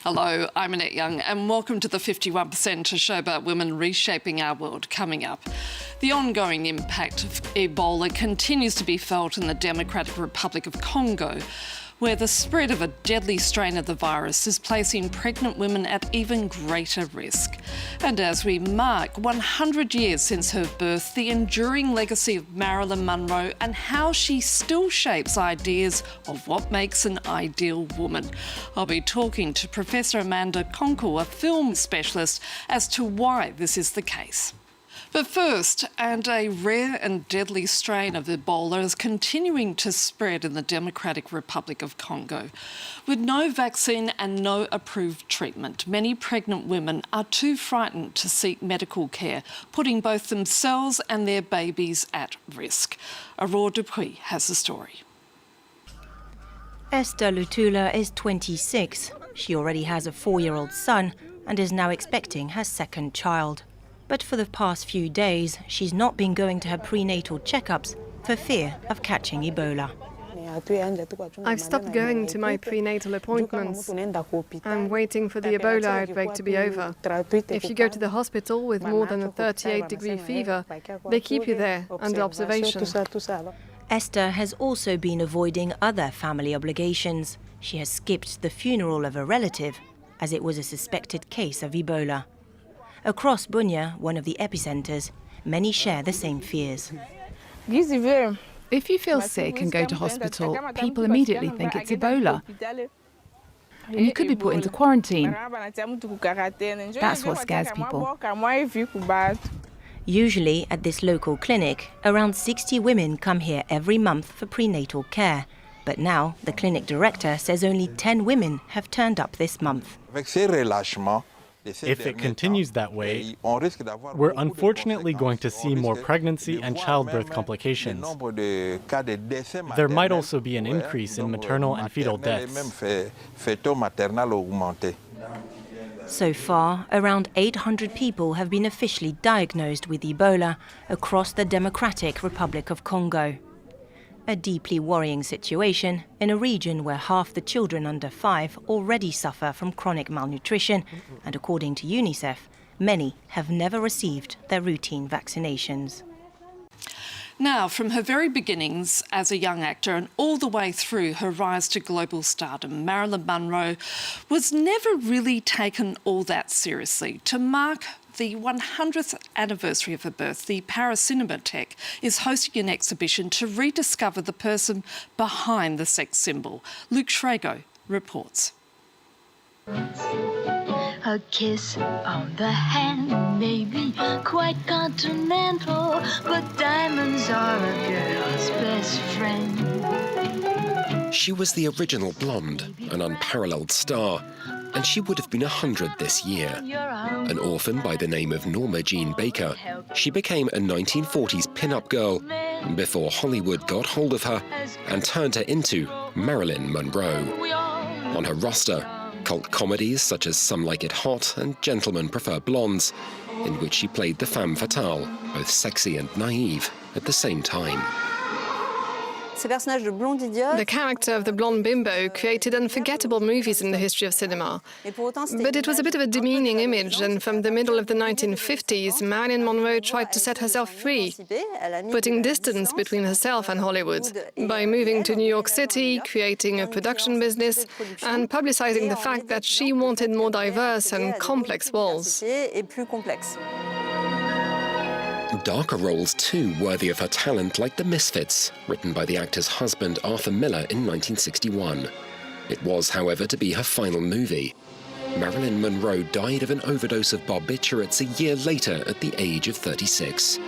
Hello, I'm Annette Young and welcome to the 51%, a show about women reshaping our world. Coming up, the ongoing impact of Ebola continues to be felt in the Democratic Republic of Congo, where the spread of a deadly strain of the virus is placing pregnant women at even greater risk. And as we mark 100 years since her birth, the enduring legacy of Marilyn Monroe and how she still shapes ideas of what makes an ideal woman. I'll be talking to Professor Amanda Konkle, a film specialist, as to why this is the case. But first, and a rare and deadly strain of Ebola is continuing to spread in the Democratic Republic of Congo. With no vaccine and no approved treatment, many pregnant women are too frightened to seek medical care, putting both themselves and their babies at risk. Aurore Dupuis has the story. Esther Lutula is 26. She already has a 4-year-old son and is now expecting her second child. But for the past few days, she's not been going to her prenatal checkups for fear of catching Ebola. I've stopped going to my prenatal appointments. I'm waiting for the Ebola outbreak to be over. If you go to the hospital with more than a 38-degree fever, they keep you there under observation. Esther has also been avoiding other family obligations. She has skipped the funeral of a relative, as it was a suspected case of Ebola. Across Bunia, one of the epicenters, many share the same fears. If you feel sick and go to hospital, people immediately think it's Ebola. And you could be put into quarantine. That's what scares people. Usually, at this local clinic, around 60 women come here every month for prenatal care. But now, the clinic director says only 10 women have turned up this month. If it continues that way, we're unfortunately going to see more pregnancy and childbirth complications. There might also be an increase in maternal and fetal deaths. So far, around 800 people have been officially diagnosed with Ebola across the Democratic Republic of Congo. A deeply worrying situation in a region where half the children under 5 already suffer from chronic malnutrition, and according to UNICEF, many have never received their routine vaccinations. Now, from her very beginnings as a young actor and all the way through her rise to global stardom, Marilyn Monroe was never really taken all that seriously. To mark the 100th anniversary of her birth, the Paris Cinematheque is hosting an exhibition to rediscover the person behind the sex symbol. Luke Schrago reports. A kiss on the hand may be quite continental, but diamonds are a girl's best friend. She was the original blonde, an unparalleled star, and she would have been 100 this year. An orphan by the name of Norma Jean Baker, she became a 1940s pin-up girl before Hollywood got hold of her and turned her into Marilyn Monroe. On her roster, cult comedies such as Some Like It Hot and Gentlemen Prefer Blondes, in which she played the femme fatale, both sexy and naive at the same time. The character of the blonde bimbo created unforgettable movies in the history of cinema. But it was a bit of a demeaning image, and from the middle of the 1950s, Marilyn Monroe tried to set herself free, putting distance between herself and Hollywood, by moving to New York City, creating a production business, and publicizing the fact that she wanted more diverse and complex roles. Darker roles too worthy of her talent, like The Misfits, written by the actor's husband Arthur Miller in 1961. It was, however, to be her final movie. Marilyn Monroe died of an overdose of barbiturates a year later at the age of 36.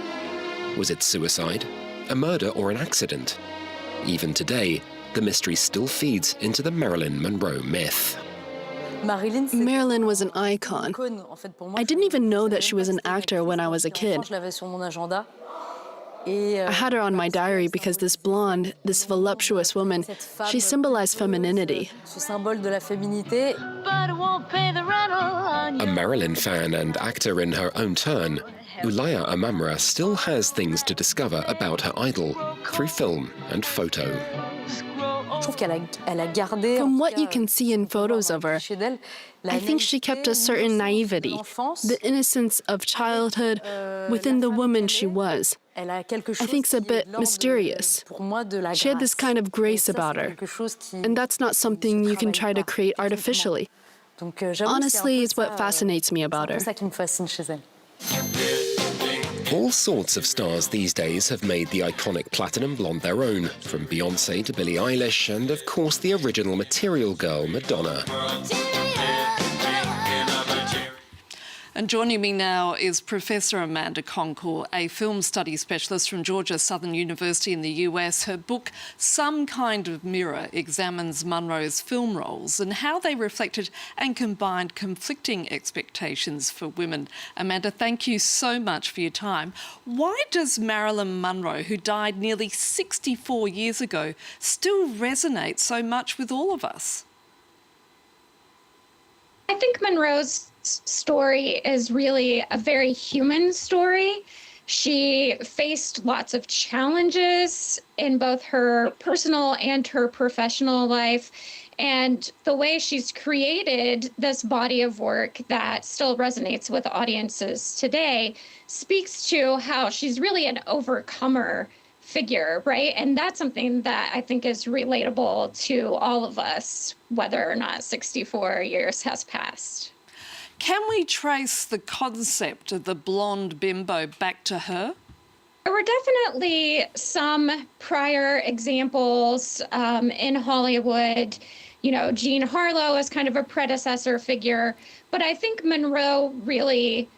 Was it suicide, a murder, or an accident? Even today, the mystery still feeds into the Marilyn Monroe myth. Marilyn was an icon. I didn't even know that she was an actor when I was a kid. I had her on my diary because this blonde, this voluptuous woman, she symbolized femininity. A Marilyn fan and actor in her own turn, Ulaya Amamra still has things to discover about her idol through film and photo. From what you can see in photos of her, I think she kept a certain naivety, the innocence of childhood within the woman she was. I think it's a bit mysterious. She had this kind of grace about her, and that's not something you can try to create artificially. Honestly, it's what fascinates me about her. All sorts of stars these days have made the iconic platinum blonde their own, from Beyoncé to Billie Eilish, and of course the original Material Girl, Madonna. And joining me now is Professor Amanda Konkle, a film studies specialist from Georgia Southern University in the US. Her book, Some Kind of Mirror, examines Monroe's film roles and how they reflected and combined conflicting expectations for women. Amanda, thank you so much for your time. Why does Marilyn Monroe, who died nearly 64 years ago, still resonate so much with all of us? I think Monroe's story is really a very human story. She faced lots of challenges in both her personal and her professional life. And the way she's created this body of work that still resonates with audiences today speaks to how she's really an overcomer figure, right? And that's something that I think is relatable to all of us, whether or not 64 years has passed. Can we trace the concept of the blonde bimbo back to her? There were definitely some prior examples in Hollywood. You know, Jean Harlow is kind of a predecessor figure, but I think Monroe really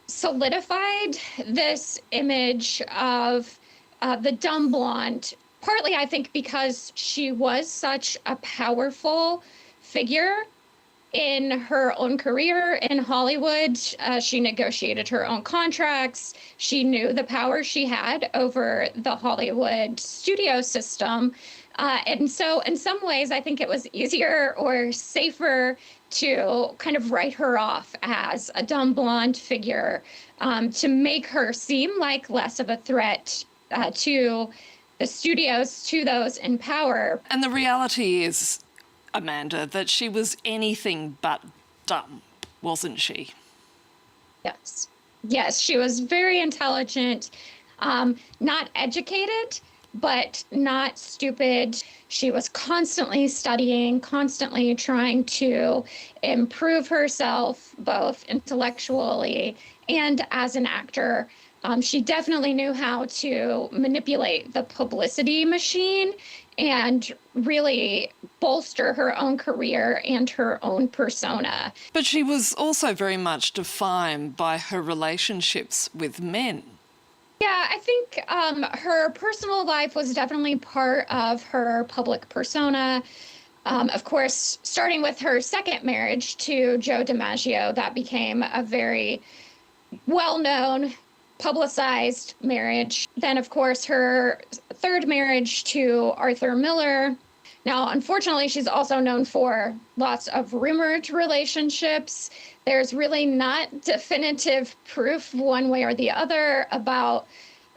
solidified this image of the dumb blonde, partly I think because she was such a powerful figure in her own career in Hollywood. She negotiated her own contracts. She knew the power she had over the Hollywood studio system. And so in some ways, I think it was easier or safer to kind of write her off as a dumb blonde figure, to make her seem like less of a threat to the studios, to those in power. And the reality is, Amanda, that she was anything but dumb, wasn't she? Yes. Yes, she was very intelligent, not educated, but not stupid. She was constantly studying, constantly trying to improve herself, both intellectually and as an actor. She definitely knew how to manipulate the publicity machine and really bolster her own career and her own persona. But she was also very much defined by her relationships with men. Yeah, I think her personal life was definitely part of her public persona. Of course, starting with her second marriage to Joe DiMaggio, that became a very well-known, publicized marriage. Then, of course, her third marriage to Arthur Miller. Now, unfortunately, she's also known for lots of rumored relationships. There's really not definitive proof one way or the other about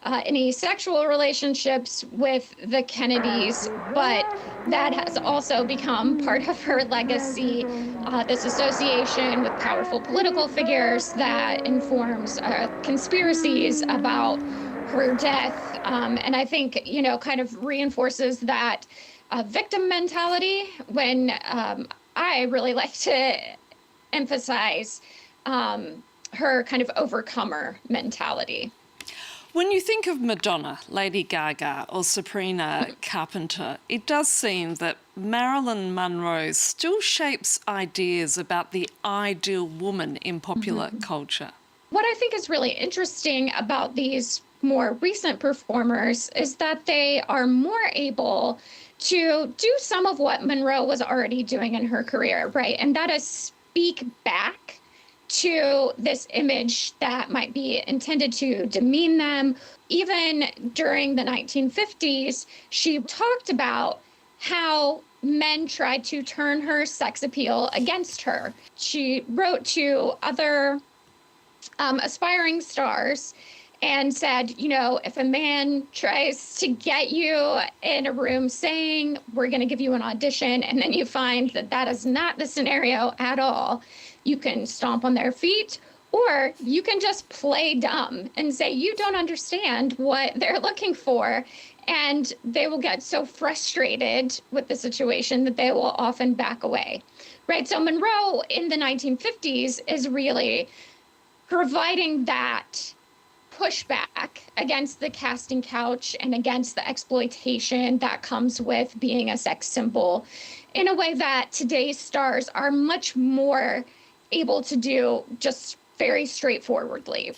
any sexual relationships with the Kennedys, but that has also become part of her legacy, this association with powerful political figures that informs conspiracies about her death. And I think, you know, kind of reinforces that victim mentality when I really like to emphasize her kind of overcomer mentality. When you think of Madonna, Lady Gaga or Sabrina Carpenter, it does seem that Marilyn Monroe still shapes ideas about the ideal woman in popular culture. What I think is really interesting about these more recent performers is that they are more able to do some of what Monroe was already doing in her career, right? And that is speak back to this image that might be intended to demean them. Even during the 1950s, she talked about how men tried to turn her sex appeal against her. She wrote to other aspiring stars and said, you know, if a man tries to get you in a room saying, we're going to give you an audition, and then you find that that is not the scenario at all, you can stomp on their feet, or you can just play dumb and say you don't understand what they're looking for. And they will get so frustrated with the situation that they will often back away, right? So Monroe in the 1950s is really providing that pushback against the casting couch and against the exploitation that comes with being a sex symbol in a way that today's stars are much more able to do just very straightforwardly.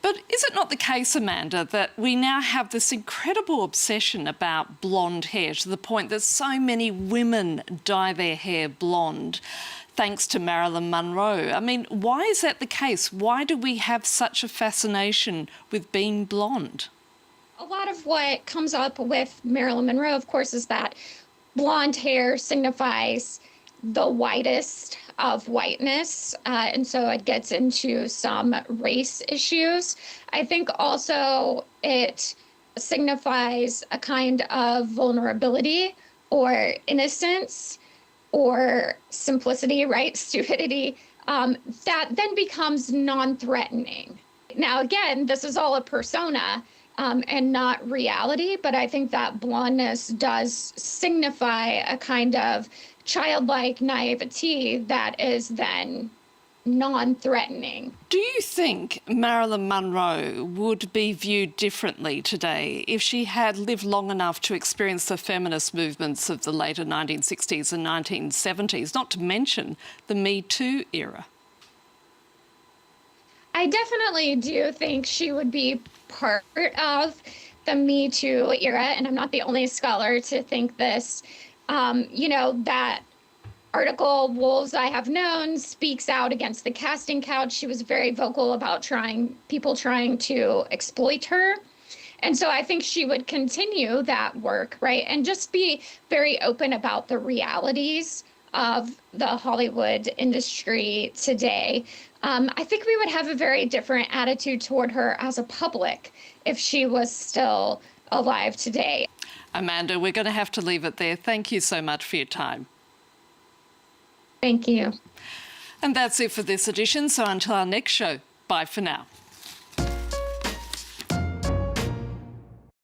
But is it not the case, Amanda, that we now have this incredible obsession about blonde hair to the point that so many women dye their hair blonde thanks to Marilyn Monroe? I mean, why is that the case? Why do we have such a fascination with being blonde? A lot of what comes up with Marilyn Monroe, of course, is that blonde hair signifies the whitest of whiteness, and so it gets into some race issues. I think also it signifies a kind of vulnerability or innocence or simplicity, right? Stupidity, that then becomes non-threatening. Now, again, this is all a persona and not reality, but I think that blondness does signify a kind of childlike naivety that is then non-threatening. Do you think Marilyn Monroe would be viewed differently today if she had lived long enough to experience the feminist movements of the later 1960s and 1970s, not to mention the Me Too era? I definitely do think she would be part of the Me Too era, and I'm not the only scholar to think this. You know, that article, Wolves I Have Known, speaks out against the casting couch. She was very vocal about people trying to exploit her. And so I think she would continue that work, right? And just be very open about the realities of the Hollywood industry today. I think we would have a very different attitude toward her as a public if she was still alive today. Amanda, we're going to have to leave it there. Thank you so much for your time. Thank you. And that's it for this edition. So until our next show, bye for now.